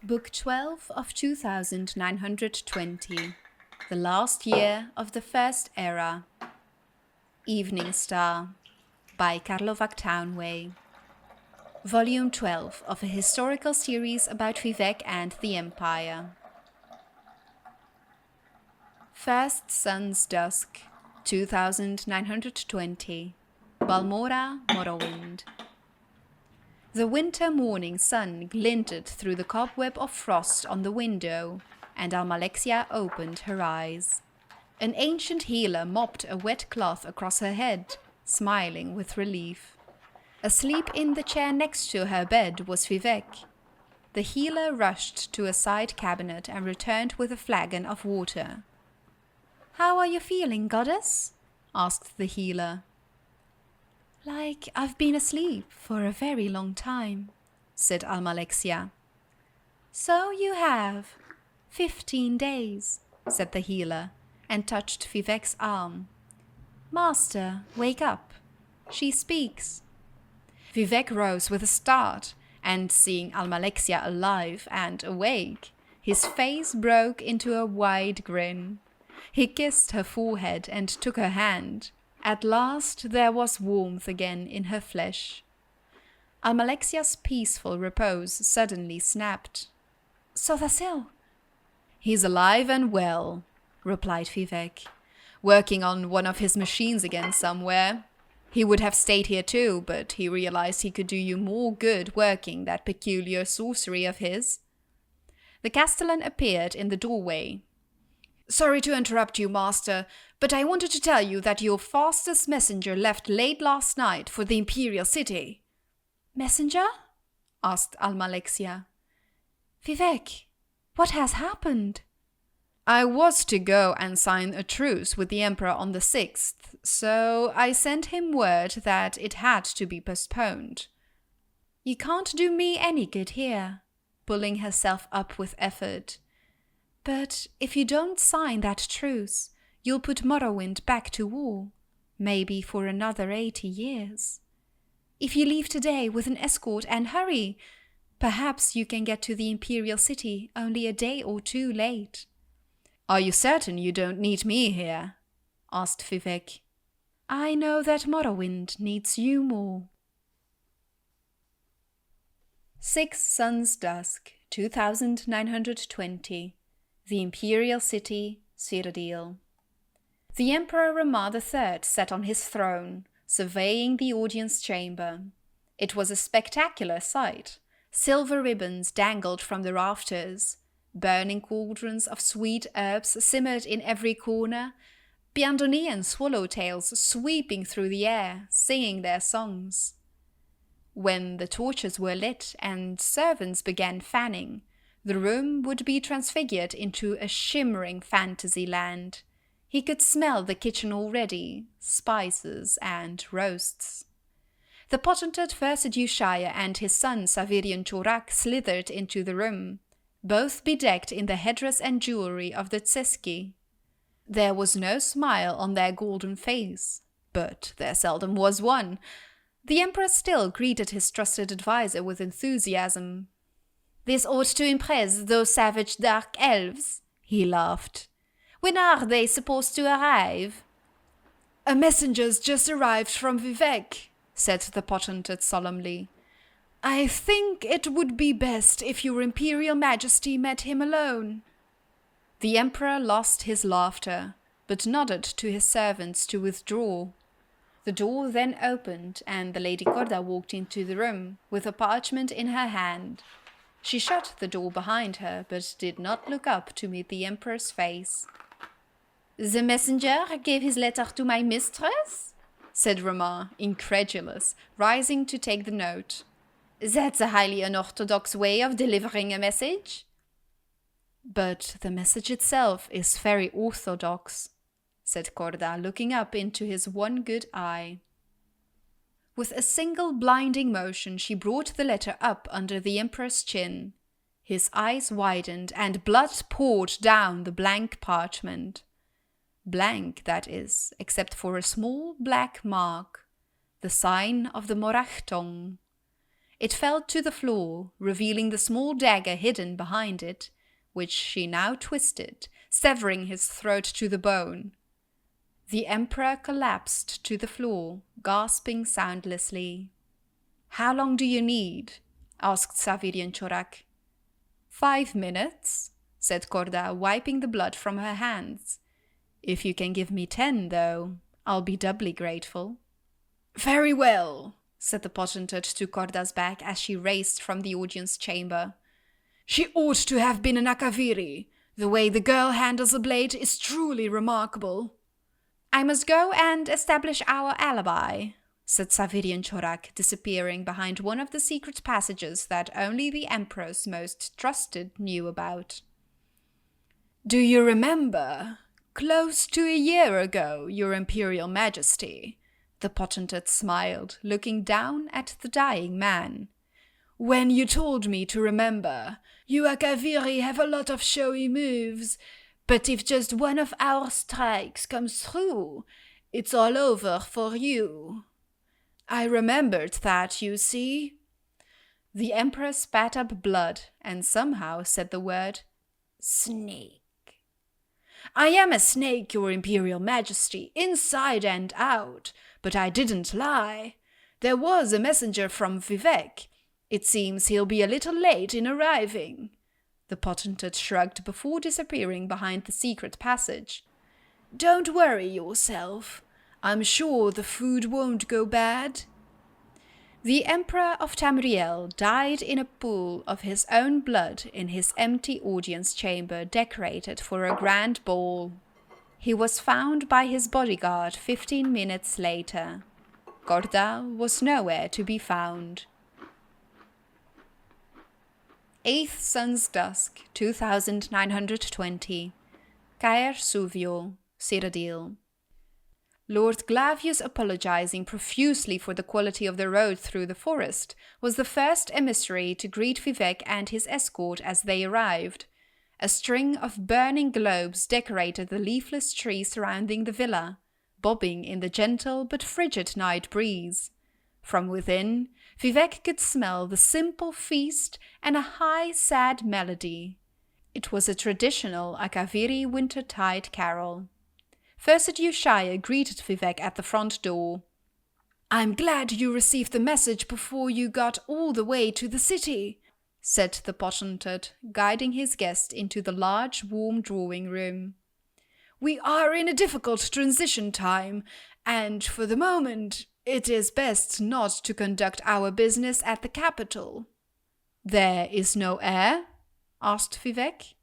Book 12 of 2920, the last year of the First Era. Evening Star, by Karlovac Townway. Volume 12 of a historical series about Vivec and the Empire. First Sun's Dusk, 2920, Balmora, Morrowind. The winter morning sun glinted through the cobweb of frost on the window, and Almalexia opened her eyes. An ancient healer mopped a wet cloth across her head, smiling with relief. Asleep in the chair next to her bed was Vivec. The healer rushed to a side cabinet and returned with a flagon of water. "How are you feeling, goddess?" asked the healer. "Like I've been asleep for a very long time," said Almalexia. "So you have. 15 days, said the healer, and touched Vivec's arm. "Master, wake up. She speaks." Vivec rose with a start, and seeing Almalexia alive and awake, his face broke into a wide grin. He kissed her forehead and took her hand. At last there was warmth again in her flesh. Almalexia's peaceful repose suddenly snapped. "Sothasil!" "He's alive and well," replied Vivec. "Working on one of his machines again somewhere. He would have stayed here too, but he realized he could do you more good working that peculiar sorcery of his." The Castellan appeared in the doorway. "Sorry to interrupt you, master, but I wanted to tell you that your fastest messenger left late last night for the Imperial City." "Messenger?" asked Almalexia. "Vivec, what has happened?" "I was to go and sign a truce with the Emperor on the 6th, so I sent him word that it had to be postponed." "You can't do me any good here," pulling herself up with effort. "But if you don't sign that truce, you'll put Morrowind back to war, maybe for another 80 years. If you leave today with an escort and hurry, perhaps you can get to the Imperial City only a day or two late." "Are you certain you don't need me here?" asked Vivec. "I know that Morrowind needs you more." 6 Sun's Dusk, 2920. The Imperial City, Cyrodiil. The Emperor Ramar III sat on his throne, surveying the audience chamber. It was a spectacular sight. Silver ribbons dangled from the rafters. Burning cauldrons of sweet herbs simmered in every corner. Biandonian swallowtails sweeping through the air, singing their songs. When the torches were lit and servants began fanning, the room would be transfigured into a shimmering fantasy land. He could smell the kitchen already, spices and roasts. The potentate versidue-shaie and his son savirien-chorak slithered into the room, both bedecked in the headdress and jewelry of the Tseski. There was no smile on their golden face, but there seldom was one. The Emperor still greeted his trusted advisor with enthusiasm. "This ought to impress those savage dark elves," he laughed. "When are they supposed to arrive?" "A messenger's just arrived from Vivec," said the potentate solemnly. "I think it would be best if your Imperial Majesty met him alone." The Emperor lost his laughter, but nodded to his servants to withdraw. The door then opened, and the Lady Corda walked into the room, with a parchment in her hand. She shut the door behind her, but did not look up to meet the Emperor's face. "The messenger gave his letter to my mistress?" said Ramar, incredulous, rising to take the note. "That's a highly unorthodox way of delivering a message." "But the message itself is very orthodox," said Corda, looking up into his one good eye. With a single blinding motion, she brought the letter up under the Emperor's chin. His eyes widened, and blood poured down the blank parchment. Blank, that is, except for a small black mark, the sign of the Morachthong. It fell to the floor, revealing the small dagger hidden behind it, which she now twisted, severing his throat to the bone. The emperor collapsed to the floor, gasping soundlessly. "How long do you need?" asked Savirien-chorak. 5 minutes, said Corda, wiping the blood from her hands. "If you can give me 10, though, I'll be doubly grateful." "Very well," said the potentate to Corda's back as she raced from the audience chamber. "She ought to have been an Akaviri. The way the girl handles a blade is truly remarkable." "I must go and establish our alibi," said Savirien-chorak, disappearing behind one of the secret passages that only the Emperor's most trusted knew about. "Do you remember? Close to a year ago, Your Imperial Majesty," the potentate smiled, looking down at the dying man. "When you told me to remember, you Akaviri have a lot of showy moves, but if just one of our strikes comes through, it's all over for you. I remembered that, you see." The Emperor spat up blood and somehow said the word snake. "I am a snake, Your Imperial Majesty, inside and out, but I didn't lie. There was a messenger from Vivec. It seems he'll be a little late in arriving." The potentate shrugged before disappearing behind the secret passage. "Don't worry yourself. I'm sure the food won't go bad." The Emperor of Tamriel died in a pool of his own blood in his empty audience chamber decorated for a grand ball. He was found by his bodyguard 15 minutes later. Corda was nowhere to be found. 8th Sun's Dusk, 2920. Caer Suvio, Cyrodiil. Lord Glavius, apologizing profusely for the quality of the road through the forest, was the first emissary to greet Vivec and his escort as they arrived. A string of burning globes decorated the leafless trees surrounding the villa, bobbing in the gentle but frigid night breeze. From within, Vivec could smell the simple feast and a high, sad melody. It was a traditional Akaviri wintertide carol. Versidue-shaie greeted Vivec at the front door. "I'm glad you received the message before you got all the way to the city," said the potentate, guiding his guest into the large, warm drawing room. "We are in a difficult transition time, and for the moment, it is best not to conduct our business at the capital." "There is no heir?" asked Vivec.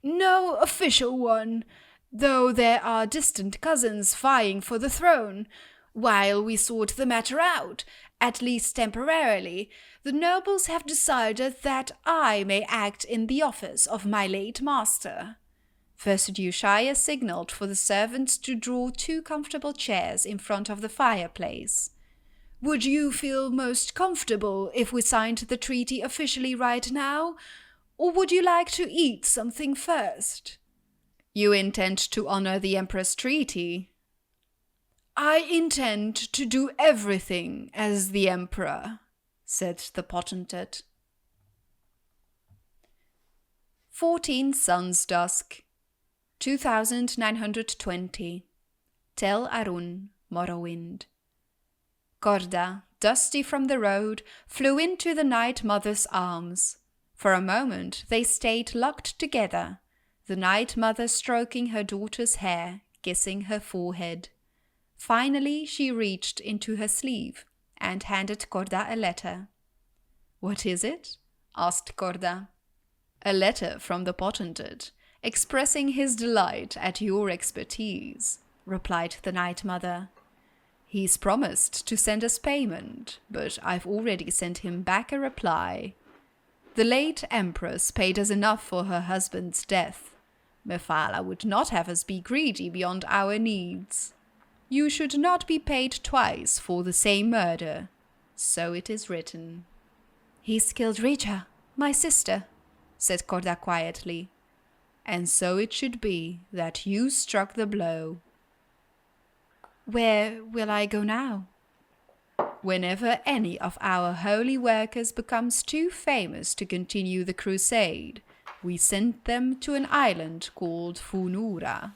"No official one, though there are distant cousins vying for the throne. While we sort the matter out, at least temporarily, the nobles have decided that I may act in the office of my late master." Versidue-shaie signaled for the servants to draw 2 comfortable chairs in front of the fireplace. "Would you feel most comfortable if we signed the treaty officially right now, or would you like to eat something first?" "You intend to honor the Emperor's treaty?" "I intend to do everything as the Emperor," said the potentate. 14 Sun's Dusk, 2920. Tel Aruhn, Morrowind. Corda, dusty from the road, flew into the Night Mother's arms. For a moment they stayed locked together, the Night Mother stroking her daughter's hair, kissing her forehead. Finally she reached into her sleeve and handed Corda a letter. "What is it?" asked Corda. "A letter from the potentate, expressing his delight at your expertise," replied the Night Mother. "He's promised to send us payment, but I've already sent him back a reply. The late Empress paid us enough for her husband's death. Mephala would not have us be greedy beyond our needs. You should not be paid twice for the same murder. So it is written." "He's killed Rija, my sister," said Corda quietly. "And so it should be that you struck the blow." "Where will I go now?" Whenever any of our holy workers becomes too famous to continue the crusade, we send them to an island called Funura.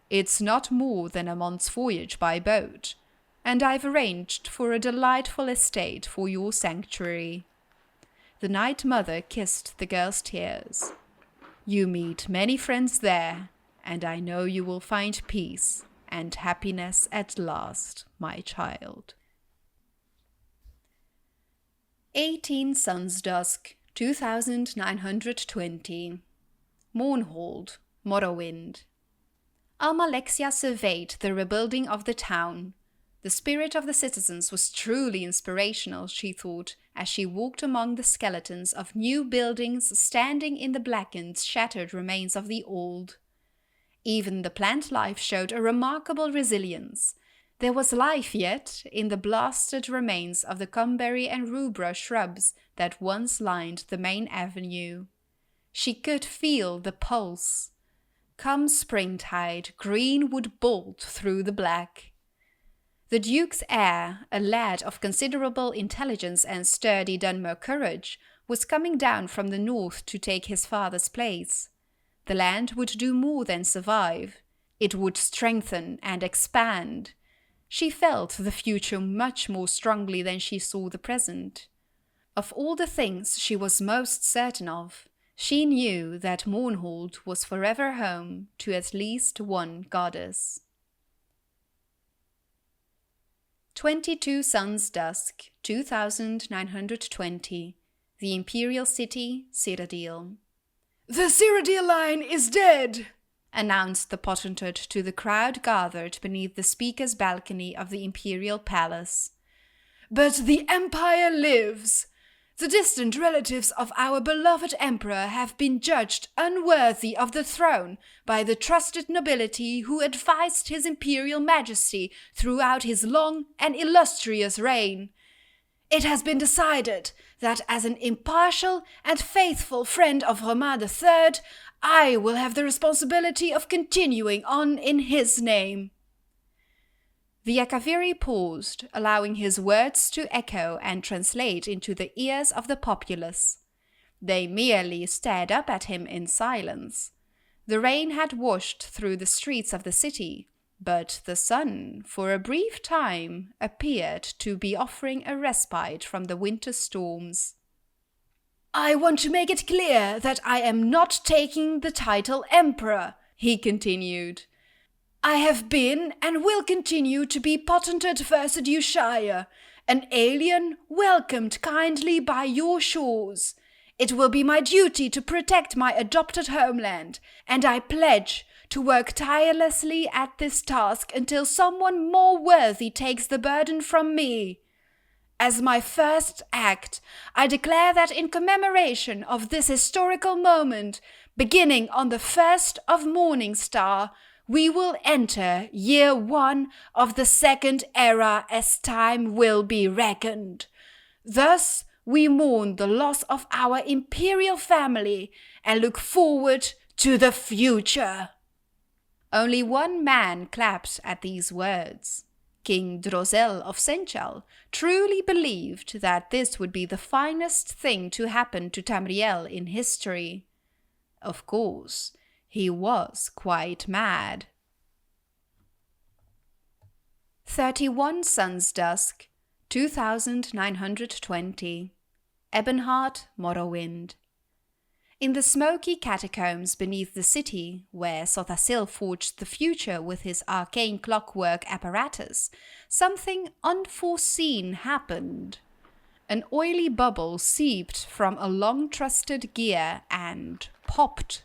It's not more than a month's voyage by boat, and I've arranged for a delightful estate for your sanctuary." The Night Mother kissed the girl's tears. "You meet many friends there, and I know you will find peace and happiness at last, my child." 18 Sun's Dusk, 2920. Mournhold, Morrowind. Almalexia surveyed the rebuilding of the town. The spirit of the citizens was truly inspirational, she thought, as she walked among the skeletons of new buildings standing in the blackened, shattered remains of the old. Even the plant life showed a remarkable resilience. There was life yet in the blasted remains of the cumberry and rubra shrubs that once lined the main avenue. She could feel the pulse. Come springtide, green would bolt through the black. The Duke's heir, a lad of considerable intelligence and sturdy Dunmer courage, was coming down from the north to take his father's place. The land would do more than survive. It would strengthen and expand. She felt the future much more strongly than she saw the present. Of all the things she was most certain of, she knew that Mournhold was forever home to at least one goddess. 22 Sun's Dusk, 2920. The Imperial City, Cyrodiil. "The Cyrodiil line is dead!" announced the potentate to the crowd gathered beneath the speaker's balcony of the Imperial Palace. "But the Empire lives! The distant relatives of our beloved Emperor have been judged unworthy of the throne by the trusted nobility who advised His Imperial Majesty throughout his long and illustrious reign. It has been decided that as an impartial and faithful friend of Romain III, I will have the responsibility of continuing on in his name." The Akaviri paused, allowing his words to echo and translate into the ears of the populace. They merely stared up at him in silence. The rain had washed through the streets of the city, but the sun, for a brief time, appeared to be offering a respite from the winter storms. "I want to make it clear that I am not taking the title Emperor," he continued. "I have been and will continue to be potentate versidue-shaie, an alien welcomed kindly by your shores. It will be my duty to protect my adopted homeland, and I pledge to work tirelessly at this task until someone more worthy takes the burden from me. As my first act, I declare that in commemoration of this historical moment, beginning on the 1st of Morning Star, we will enter year 1 of the second era as time will be reckoned. Thus, we mourn the loss of our imperial family and look forward to the future." Only one man clapped at these words. King Drozel of Senchal truly believed that this would be the finest thing to happen to Tamriel in history. Of course, he was quite mad. 31 Sun's Dusk, 2920. Ebonheart, Morrowind. In the smoky catacombs beneath the city, where Sothasil forged the future with his arcane clockwork apparatus, something unforeseen happened. An oily bubble seeped from a long-trusted gear and popped.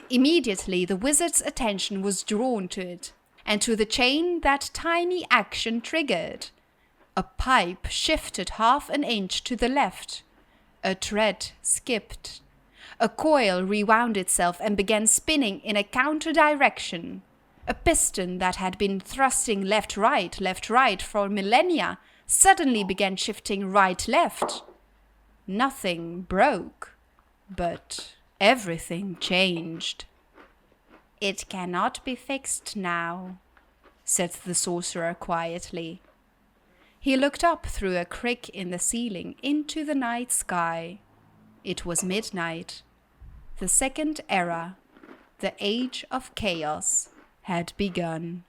Immediately the wizard's attention was drawn to it, and to the chain that tiny action triggered. A pipe shifted half an inch to the left. A thread skipped. A coil rewound itself and began spinning in a counter-direction. A piston that had been thrusting left-right for millennia suddenly began shifting right-left. Nothing broke, but everything changed. "It cannot be fixed now," said the sorcerer quietly. He looked up through a crick in the ceiling into the night sky. It was midnight. The second era, the age of chaos, had begun.